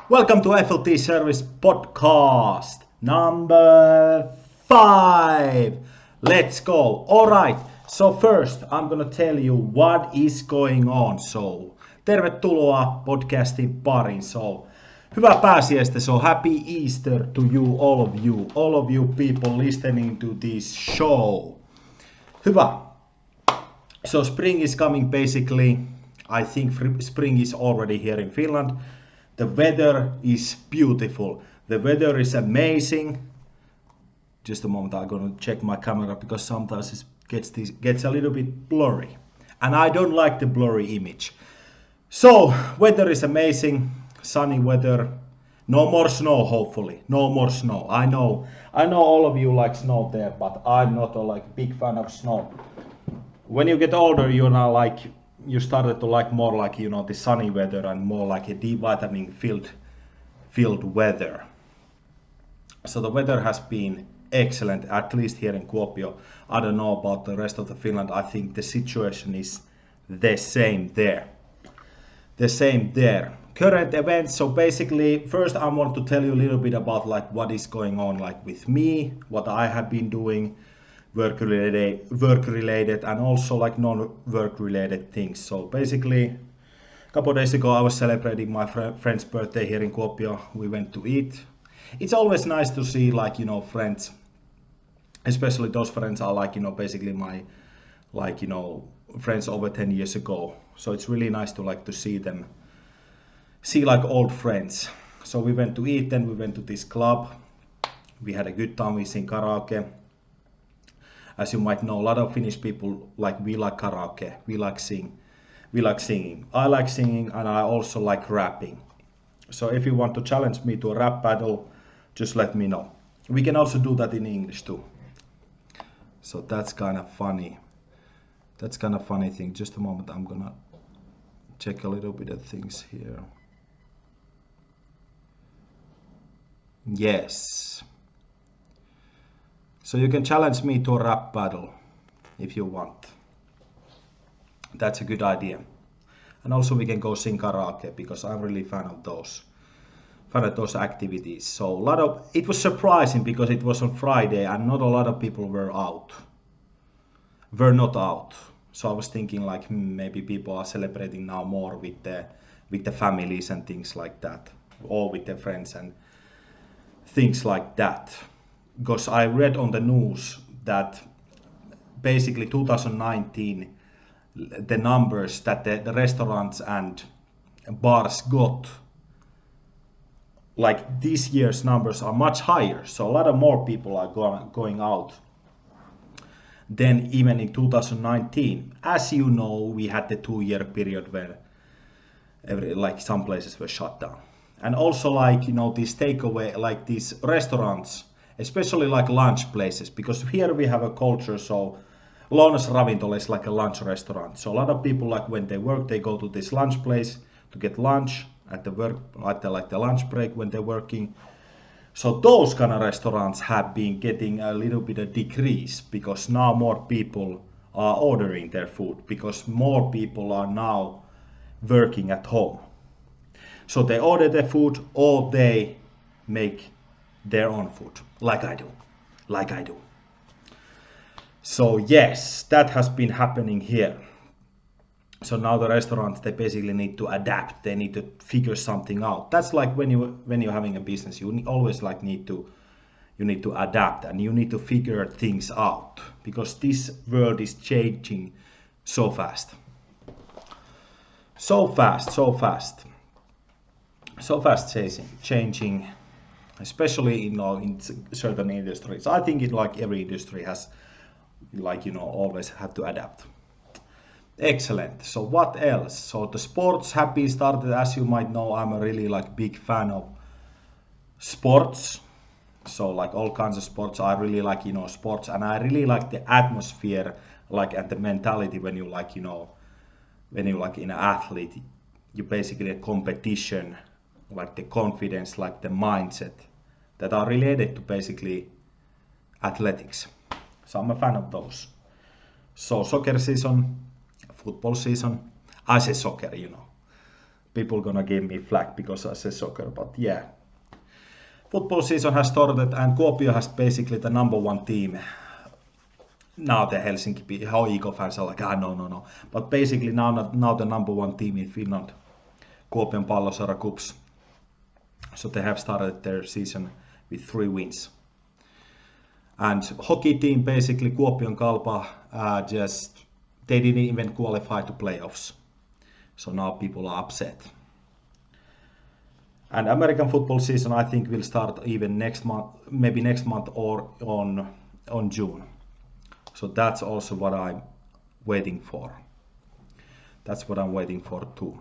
Welcome to FLT-Service Podcast number 5. Let's go. Alright, so first I'm gonna tell you what is going on. So, tervetuloa podcastin pariin. So, hyvää pääsiäistä. So, happy Easter to you, all of you people listening to this show. Hyvä. So, spring is coming basically. I think spring is already here in Finland. The weather is beautiful. The weather is amazing. Just a moment, I'm gonna check my camera because sometimes it gets a little bit blurry. And I don't like the blurry image. So, weather is amazing. Sunny weather. No more snow, hopefully. No more snow. I know all of you like snow there, but I'm not a big fan of snow. When you get older, you started to like more the sunny weather and more like a D vitamin filled weather. So the weather has been excellent, at least here in Kuopio. I don't know about the rest of the Finland. I think the situation is the same there. Current events. So basically, first I want to tell you a little bit about what is going on with me, what I have been doing. Work related and also non-work related things. So basically, a couple of days ago I was celebrating my friend's birthday here in Kuopio. We went to eat. It's always nice to see friends, especially those friends are basically my friends over 10 years ago. So it's really nice to see them, see old friends. So we went to eat, then we went to this club. We had a good time. We sing karaoke. As you might know, a lot of Finnish people we like karaoke, we like singing. I like singing and I also like rapping. So if you want to challenge me to a rap battle, just let me know. We can also do that in English too. So that's kind of funny. That's kind of funny thing. Just a moment, I'm gonna check a little bit of things here. Yes. So you can challenge me to a rap battle if you want. That's a good idea. And also we can go sing karaoke because I'm really fan of those activities. So it was surprising because it was on Friday and not a lot of people were not out. So I was thinking maybe people are celebrating now more with the families and things like that, or with their friends and things like that. Because I read on the news that basically 2019, the numbers that the restaurants and bars got, this year's numbers are much higher. So a lot of more people are going out than even in 2019. As you know, we had the 2-year period where some places were shut down. And also these takeaway, these restaurants, especially lunch places, because here we have a culture, so lounasravintola is like a lunch restaurant. So a lot of people when they work, they go to this lunch place to get lunch at the work, the lunch break when they're working. So those kind of restaurants have been getting a little bit of decrease because now more people are ordering their food because more people are now working at home. So they order their food or they make their own food, like I do. So yes, that has been happening here. So now the restaurants, they basically need to adapt. They need to figure something out. That's when you're having a business, you always need to adapt and you need to figure things out because this world is changing so fast. So fast changing. Especially in certain industries. I think every industry has always have to adapt. Excellent. So what else? So the sports have been started. As you might know, I'm a really big fan of sports. So all kinds of sports. I really like sports, and I really like the atmosphere and the mentality when you when you in an athlete, you basically a competition, the confidence, the mindset that are related to basically athletics. So I'm a fan of those. So soccer season, football season. I say soccer, people gonna give me flack because I say soccer, but yeah. Football season has started and Kuopio has basically the number one team. Now the Helsinki, how Ego fans are like, no. But basically now the number one team in Finland, Kuopion Palloseura KuPS. So they have started their season with 3 wins. And hockey team, basically Kuopion Kalpa, they didn't even qualify to playoffs. So now people are upset. And American football season, I think, will start even next month, maybe next month or on June. So that's also what I'm waiting for. That's what I'm waiting for too.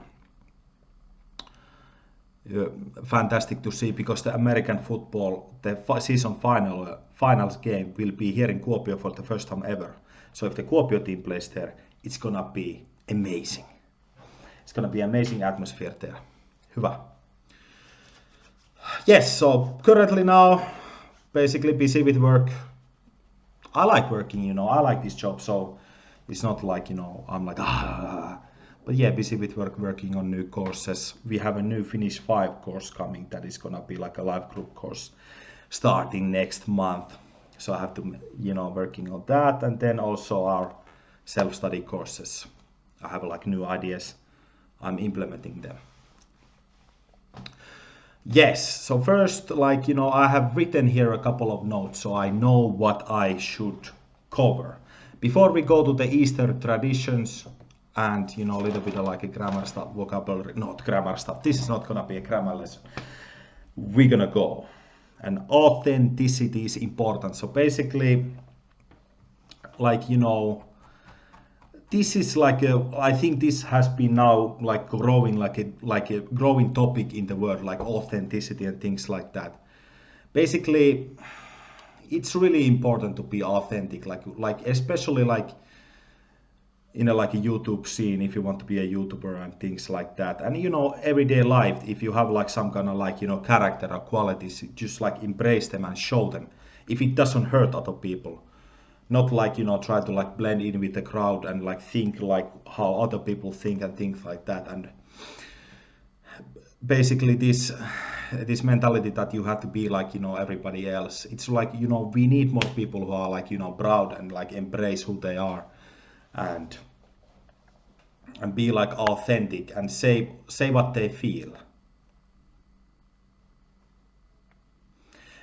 Fantastic to see, because the American football, the season finals game will be here in Kuopio for the first time ever. So if the Kuopio team plays there, it's gonna be amazing. It's gonna be amazing atmosphere there. Hyvä. Yes, so currently now, basically busy with work. I like working, I like this job, so it's not like, I'm like, but yeah, busy with work, working on new courses. We have a new Finnish 5 course coming that is gonna be like a live group course starting next month. So I have to, working on that, and then also our self-study courses. I have like new ideas, I'm implementing them. Yes, so first, I have written here a couple of notes, so I know what I should cover. Before we go to the Easter traditions and, a little bit of like a grammar stuff, vocabulary, not grammar stuff. This is not gonna be a grammar lesson. We're gonna go. And authenticity is important. So basically, this is I think this has been now growing like a growing topic in the world, like authenticity and things like that. Basically, it's really important to be authentic, especially in a YouTube scene, if you want to be a YouTuber and things like that. And everyday life, if you have some kind of character or qualities, just embrace them and show them. If it doesn't hurt other people. Not try to blend in with the crowd and think how other people think and things like that. And basically this mentality that you have to be everybody else. It's we need more people who are proud and embrace who they are and be authentic and say what they feel.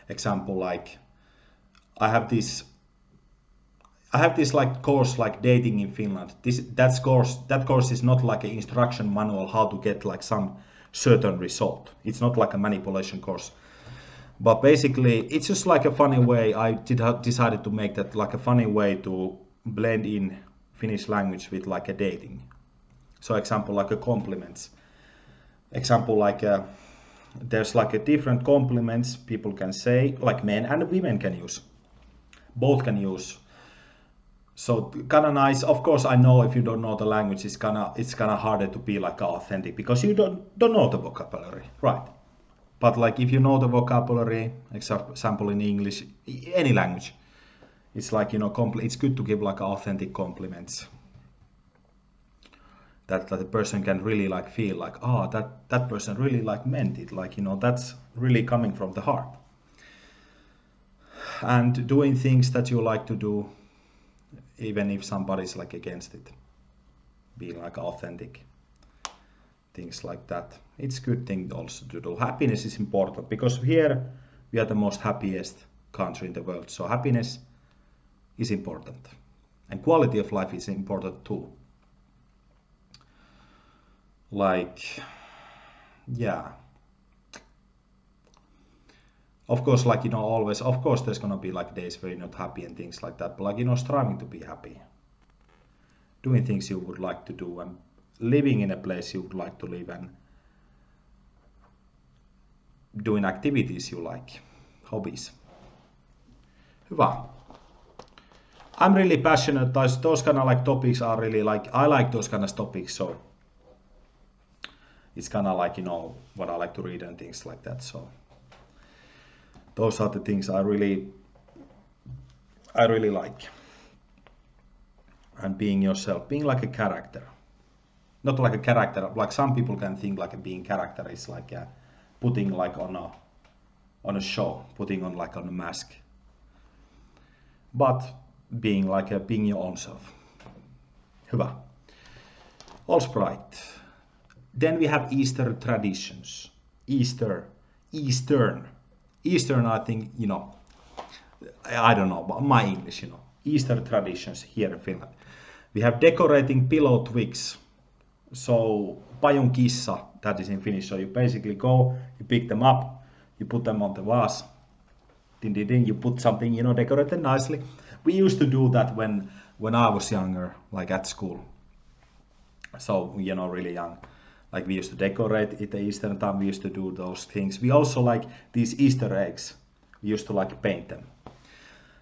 Example, I have this course dating in Finland. That course is not like an instruction manual how to get some certain result. It's not like a manipulation course. But basically, it's just a funny way. I decided to make that a funny way to blend in Finnish language with a dating. So example, a compliments. Example, there's a different compliments people can say, men and women can use. Both can use. So kind of nice. Of course, I know if you don't know the language, it's kind of harder to be authentic because you don't know the vocabulary, right? But if you know the vocabulary, example in English, any language, it's it's good to give authentic compliments. That the person can really feel that person really meant it, that's really coming from the heart. And doing things that you like to do, even if somebody's against it, being authentic, things like that. It's a good thing also to do. Happiness is important because here we are the most happiest country in the world, so happiness is important and quality of life is important too. Of course, always, of course, there's gonna be days where you're not happy and things like that, but striving to be happy, doing things you would like to do, and living in a place you would like to live, and doing activities you like, hobbies. Hyvä. I'm really passionate. Those kind of topics are really I like those kind of topics, so it's kind of what I like to read and things like that. So those are the things I really like. And being yourself, being a character. not like a character. Like some people can think like being character is like putting like on a show, putting on like on a mask. But being like being your own self. Hyvä. All right. Then we have Easter traditions. Eastern. I think, you know, I don't know, but my English, you know. Easter traditions here in Finland. We have decorating pillow twigs. So, pajun kissa, that is in Finnish. So you basically go, you pick them up, you put them on the vase. Ding, ding, ding, you put something, you know, decorated nicely. We used to do that when I was younger, like at school. So, you know, really young. Like we used to decorate at the Easter time, we used to do those things. We also like these Easter eggs. We used to like paint them.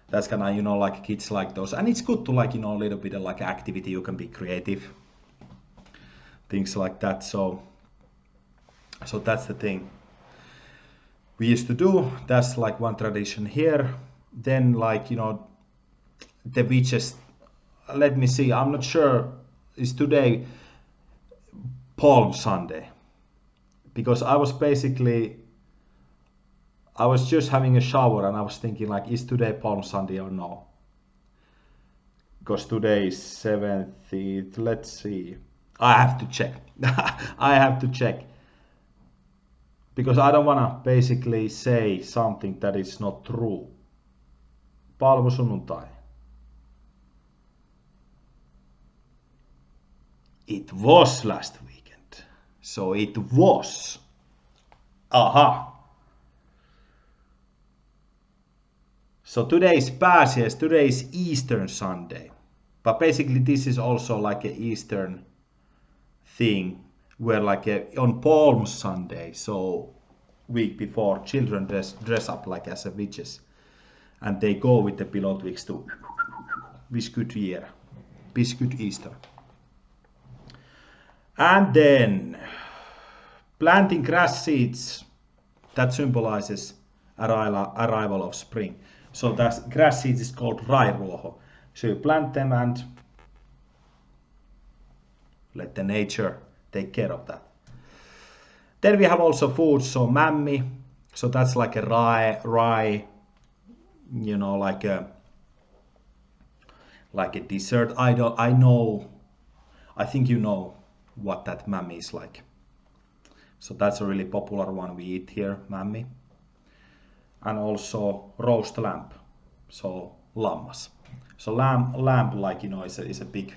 That's kind of, you know, like kids like those. And it's good to like, you know, a little bit of like activity. You can be creative. Things like that. So that's the thing we used to do. That's like one tradition here. Then like, you know, the witches, let me see, I'm not sure, is today Palm Sunday? Because I was just having a shower and I was thinking like, is today Palm Sunday or no? Because today is 17th, let's see. I have to check. I have to check. Because I don't want to basically say something that is not true. Palmusunnuntai. It was last weekend. So it was. Aha. So today is Pääsiäis, today is Eastern Sunday. But basically this is also like an Eastern thing where like on Palm Sunday, so week before, children dress up like as a witches. And they go with the pillow twigs to wish good year, wish good Easter. And then planting grass seeds, that symbolizes arrival of spring. So that grass seeds is called rairuoho. So you plant them and let the nature take care of that. Then we have also food, so Mämmi. So that's like a rye, you know, like a dessert. I think you know what that Mämmi is like. So that's a really popular one we eat here, Mämmi. And also roast lamb, so lammas. So lamb, like, you know, is a big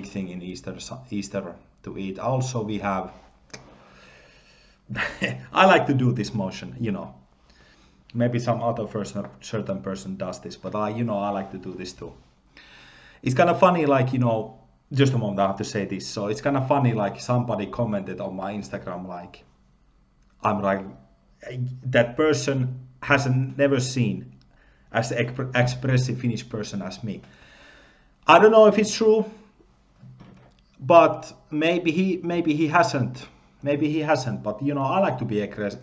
thing in Easter to eat. Also we have, I like to do this motion, you know. Maybe some other certain person does this, but I like to do this too. It's kind of funny, like, you know, just a moment, I have to say this. So it's kind of funny, like somebody commented on my Instagram, like, I'm like, that person hasn't never seen as expressive Finnish person as me. I don't know if it's true, but maybe he hasn't. Maybe he hasn't. But you know, I like to be aggressive.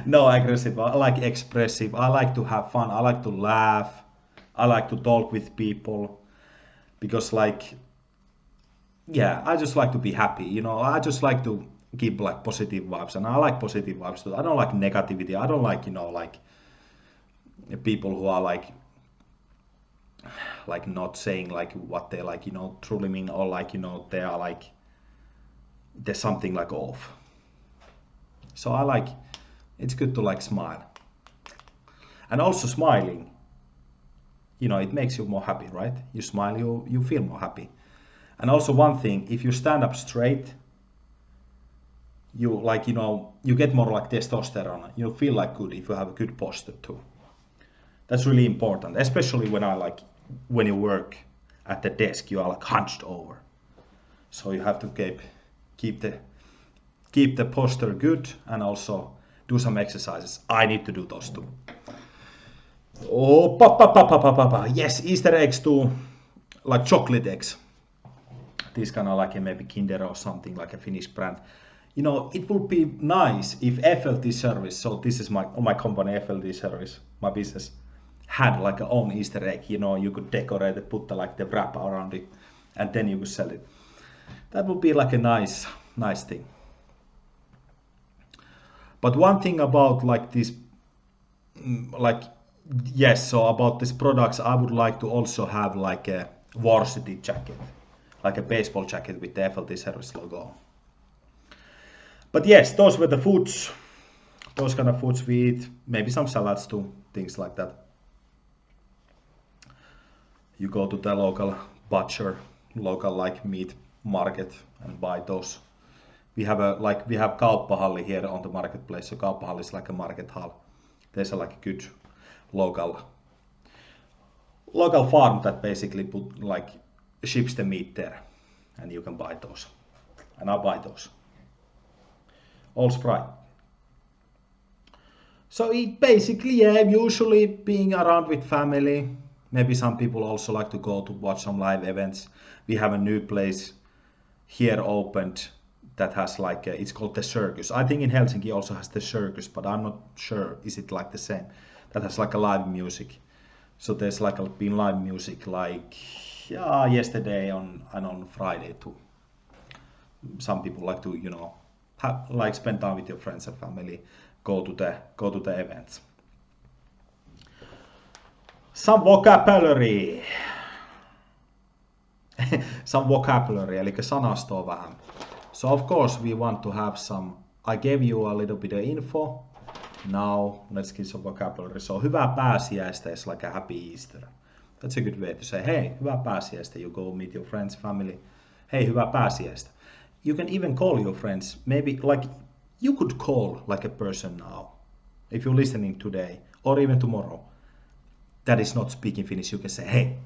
No, aggressive. I like expressive. I like to have fun. I like to laugh. I like to talk with people because, like, yeah, I just like to be happy. You know, I just like to give like positive vibes, and I like positive vibes too. I don't like negativity. I don't like, you know, like people who are like not saying like what they like, you know, truly mean, or like, you know, they are like there's something like off. So I like, it's good to like smile, and also smiling, you know, it makes you more happy, right? You smile, you feel more happy. And also one thing, if you stand up straight, you like, you know, you get more like testosterone. You feel like good if you have a good posture too. That's really important, especially when you work at the desk, you are like hunched over. So you have to keep the posture good and also do some exercises. I need to do those too. Oh, yes, Easter eggs too, like chocolate eggs. These kind of like maybe Kinder or something, like a Finnish brand. You know, it would be nice if FLT-Service, so this is my company, FLT-Service, my business, had like a own Easter egg. You know, you could decorate it, put the wrap around it, and then you could sell it. That would be like a nice thing. But one thing about like this, so about these products, I would like to also have like a varsity jacket, like a baseball jacket with the FLT-Service logo. But yes, those were the foods, those kind of foods we eat, maybe some salads too, things like that. You go to the local butcher, local like meat market and buy those. We have kauppahalli here on the marketplace, so kauppahalli is like a market hall. There's like a good local farm that basically ships the meat there, and you can buy those, and I buy those. All's right. So it basically, usually being around with family. Maybe some people also like to go to watch some live events. We have a new place here opened that has it's called the Circus. I think in Helsinki also has the Circus, but I'm not sure is it like the same. That has like a live music. So there's been live music yesterday and on Friday too. Some people like to spend time with your friends and family, go to the events. Some vocabulary. Some vocabulary, eli sanastoa vähän. So of course we want to have some, I gave you a little bit of info. Now let's get some vocabulary. So hyvää pääsiäistä is like a happy Easter. That's a good way to say, hey, hyvää pääsiäistä. You go meet your friends, family. Hey, hyvää pääsiäistä. You can even call your friends. Maybe you could call like a person now. If you're listening today or even tomorrow that is not speaking Finnish, you can say, hey,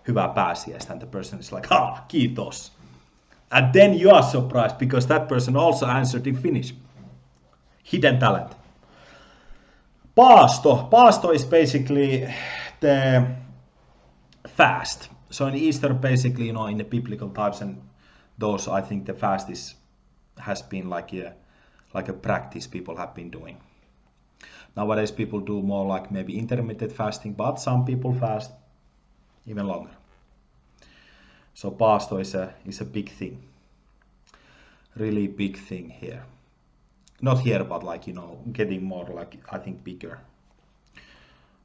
hyvää pääsiäistä. And the person is like, kiitos. And then you are surprised because that person also answered in Finnish. Hidden talent. Paasto. Paasto is basically the fast. So in Easter, basically, in the biblical times and those, I think the fast has been like a practice people have been doing. Nowadays, people do more maybe intermittent fasting, but some people fast even longer. So paasto is a big thing, really big thing here. Not here, but getting more I think bigger.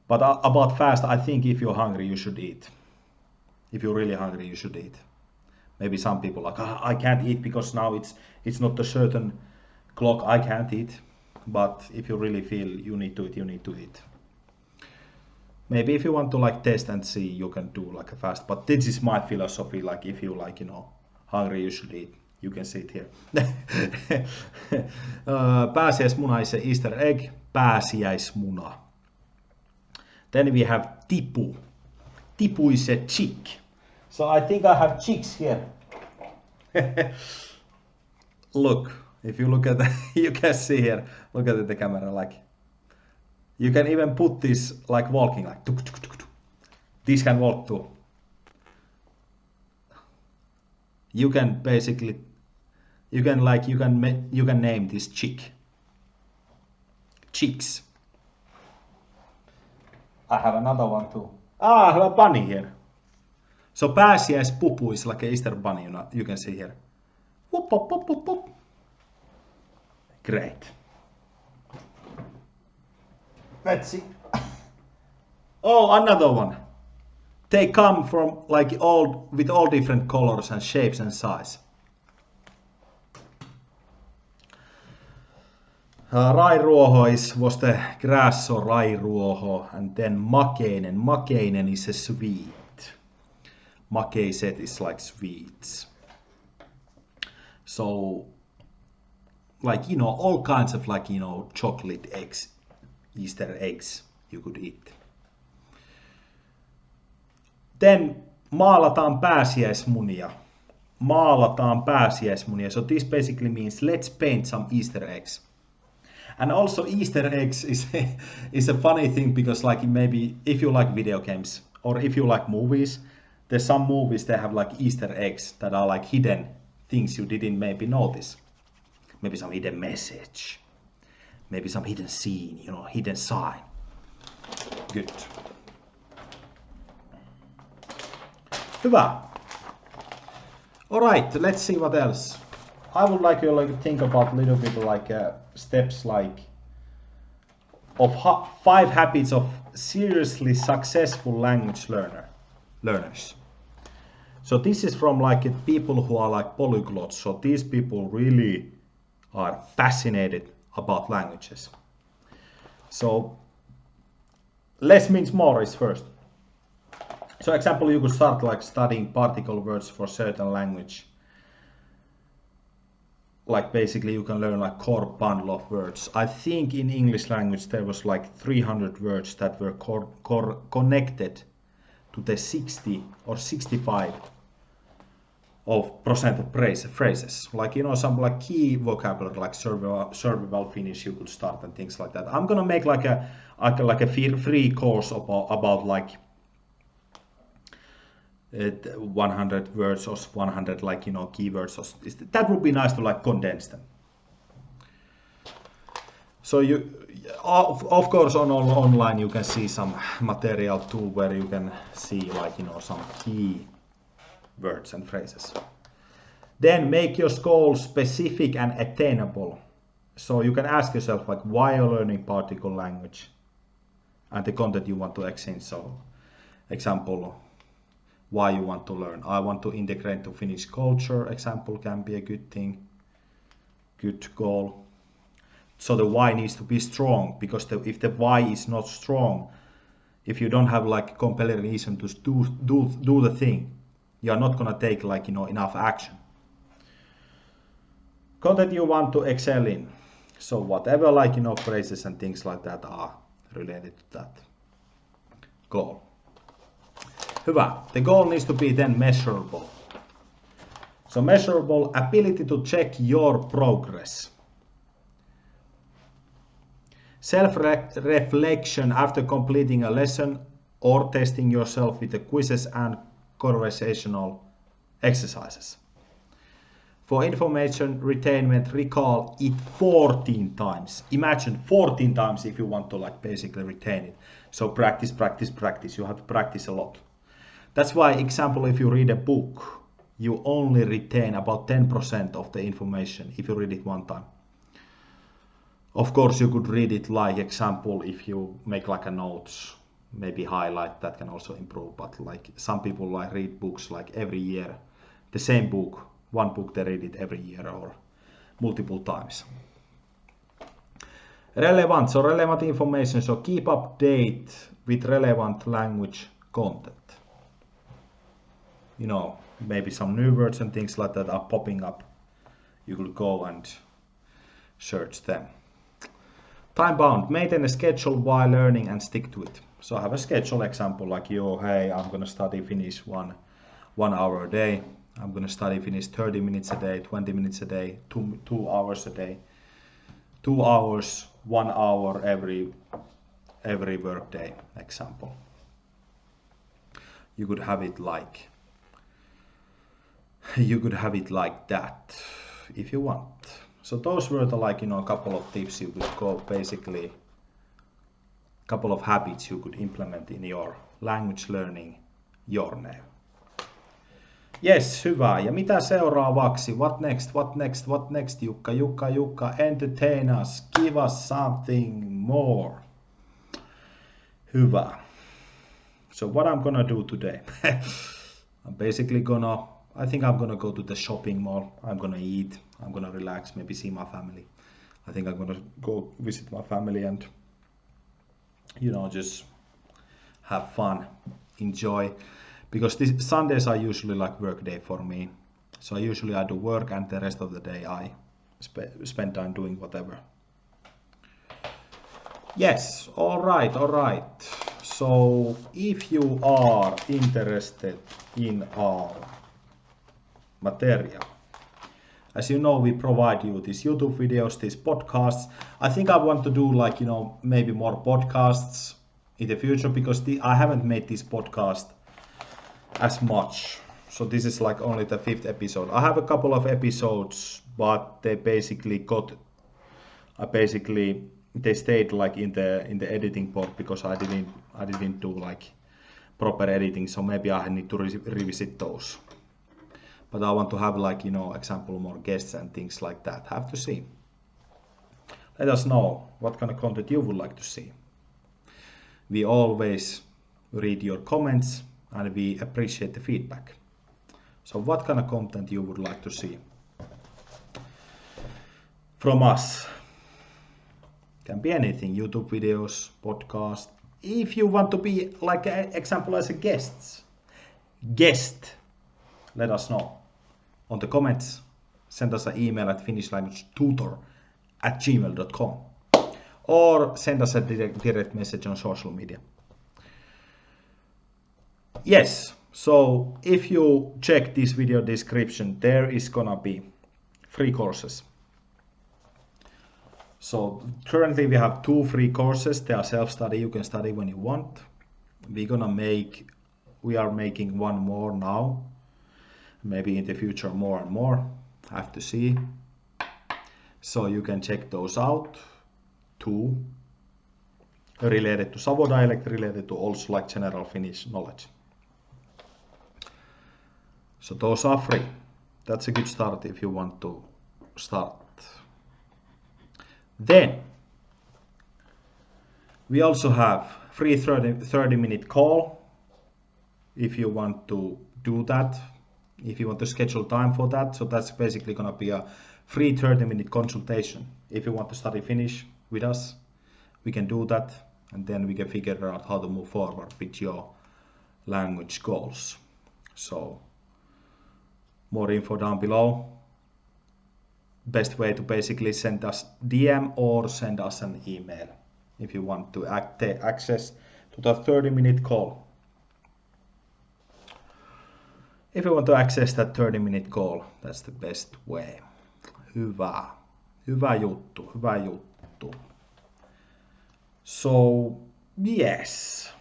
But about fast, I think if you're hungry, you should eat. If you're really hungry, you should eat. Maybe some people I can't eat because now it's not a certain clock, I can't eat. But if you really feel you need to eat, you need to eat. Maybe if you want to test and see, you can do a fast. But this is my philosophy. If you hungry, you should eat. You can see it here. Pääsiäismuna is a Easter egg. Pääsiäismuna. Then we have tipu. Tipu is a chick. So I think I have chicks here. Look, if you look at you can see here. Look at the camera. You can even put this walking tuk, tuk, tuk, tuk. This can walk too. You can basically you can name this chick. Chicks. I have another one too. I have a bunny here. So pääsiäispupu is like a Easter bunny, you can see here. Whoop, whoop, whoop, whoop, whoop. Great. Let's see. Oh, another one. They come from with all different colors and shapes and size. Rairuoho was the grass, so rairuoho, and then makeinen. Makeinen is a sweet. Makeiset is like sweets. So, all kinds of chocolate eggs, Easter eggs you could eat. Then maalataan pääsiäismunia. Maalataan pääsiäismunia. So this basically means let's paint some Easter eggs. And also Easter eggs is a funny thing because maybe if you like video games or if you like movies, there's some movies that have Easter eggs that are hidden things you didn't maybe notice. Maybe some hidden message. Maybe some hidden scene, hidden sign. Good. Hyvä. All right, let's see what else. I would like you to think about a little bit like steps like of 5 habits of seriously successful language learners. So this is from like people who are like polyglots. So these people really are fascinated about languages. So less means more is first. So example, you could start like studying particle words for certain language. Like basically you can learn like core bundle of words. I think in English language there was like 300 words that were connected to the 60 or 65 of percent of phrases. Like, you know, some like key vocabulary like survival Finnish you could start and things like that. I'm gonna make like a free course about like 100 words or 100 like, you know, keywords. That would be nice to like condense them. So you, of course, on online you can see some material too, where you can see like, you know, some key words and phrases. Then make your goals specific and attainable. So you can ask yourself like, why you're learning particle language and the content you want to exchange. So example, why you want to learn. I want to integrate to Finnish culture. Example can be a good thing, good goal. So the why needs to be strong, because if the why is not strong, if you don't have like compelling reason to do the thing, you are not gonna take like, you know, enough action. Content you want to excel in. So whatever like, you know, phrases and things like that are related to that goal. Hyvä. The goal needs to be then measurable. So measurable ability to check your progress. Self-reflection after completing a lesson or testing yourself with the quizzes and conversational exercises. For information retainment, recall it 14 times. Imagine 14 times if you want to like basically retain it. So practice. You have to practice a lot. That's why, example, if you read a book, you only retain about 10% of the information if you read it one time. Of course, you could read it like, example, if you make like a notes, maybe highlight, that can also improve. But like some people like read books like every year, the same book, one book, they read it every year or multiple times. Relevant, so relevant information, so keep update with relevant language content. You know, maybe some new words and things like that are popping up. You could go and search them. Time bound, maintain a schedule while learning and stick to it. So have a schedule, example like, yo, hey, I'm gonna study Finnish one hour a day. I'm gonna study Finnish 30 minutes a day, 20 minutes a day, 2 hours a day. 2 hours, 1 hour every work day, example. You could have it like that if you want. So those were the like, you know, a couple of tips you could go, basically couple of habits you could implement in your language learning journey. Yes, hyvä. Ja mitä seuraavaksi? What next, Jukka, entertain us, give us something more. Hyvä. So what I'm gonna do today? I think I'm gonna go to the shopping mall. I'm gonna eat, I'm gonna relax, maybe see my family. I think I'm gonna go visit my family and, you know, just have fun, enjoy. Because these Sundays are usually like work day for me. So I do work and the rest of the day I spend time doing whatever. Yes, all right. So if you are interested in our material, as you know, we provide you these YouTube videos, these podcasts. I think I want to do like, you know, maybe more podcasts in the future, because I haven't made this podcast as much. So this is like only the 5th episode. I have a couple of episodes, but they basically they stayed like in the editing part, because I didn't do like proper editing. So maybe I need to revisit those. but I want to have like, example, more guests and things like that. Have to see. Let us know what kind of content you would like to see. We always read your comments and we appreciate the feedback. So what kind of content you would like to see from us? Can be anything, YouTube videos, podcast. If you want to be like an example as a guest, let us know on the comments. Send us an email at finishlanguagetutor@gmail.com or send us a direct message on social media. Yes, so if you check this video description, there is gonna be free courses. So currently we have 2 free courses. They are self-study. You can study when you want. We are making one more now. Maybe in the future more and more. Have to see. So you can check those out. 2 related to Savo dialect, related to also like general Finnish knowledge. So those are free. That's a good start if you want to start. Then we also have free 30-minute call if you want to do that, if you want to schedule time for that. So that's basically going to be a free 30-minute consultation. If you want to study Finnish with us, we can do that, and then we can figure out how to move forward with your language goals. So more info down below. Best way to basically send us DM or send us an email if you want to access to the 30-minute call. If you want to access that 30-minute call, that's the best way. Hyvä juttu. So, yes.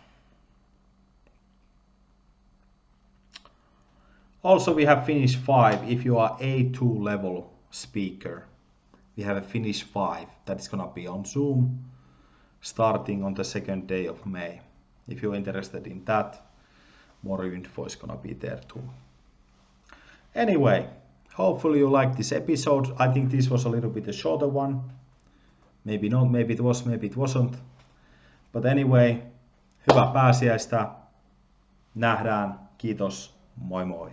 Also, we have Finnish 5 if you are A2 level speaker. We have a Finnish 5 that is gonna be on Zoom starting on the 2nd day of May. If you're interested in that, more info is gonna be there too. Anyway, hopefully you liked this episode. I think this was a little bit a shorter one. Maybe not, maybe it was, maybe it wasn't. But anyway, hyvää pääsiäistä. Nähdään. Kiitos. Moi moi.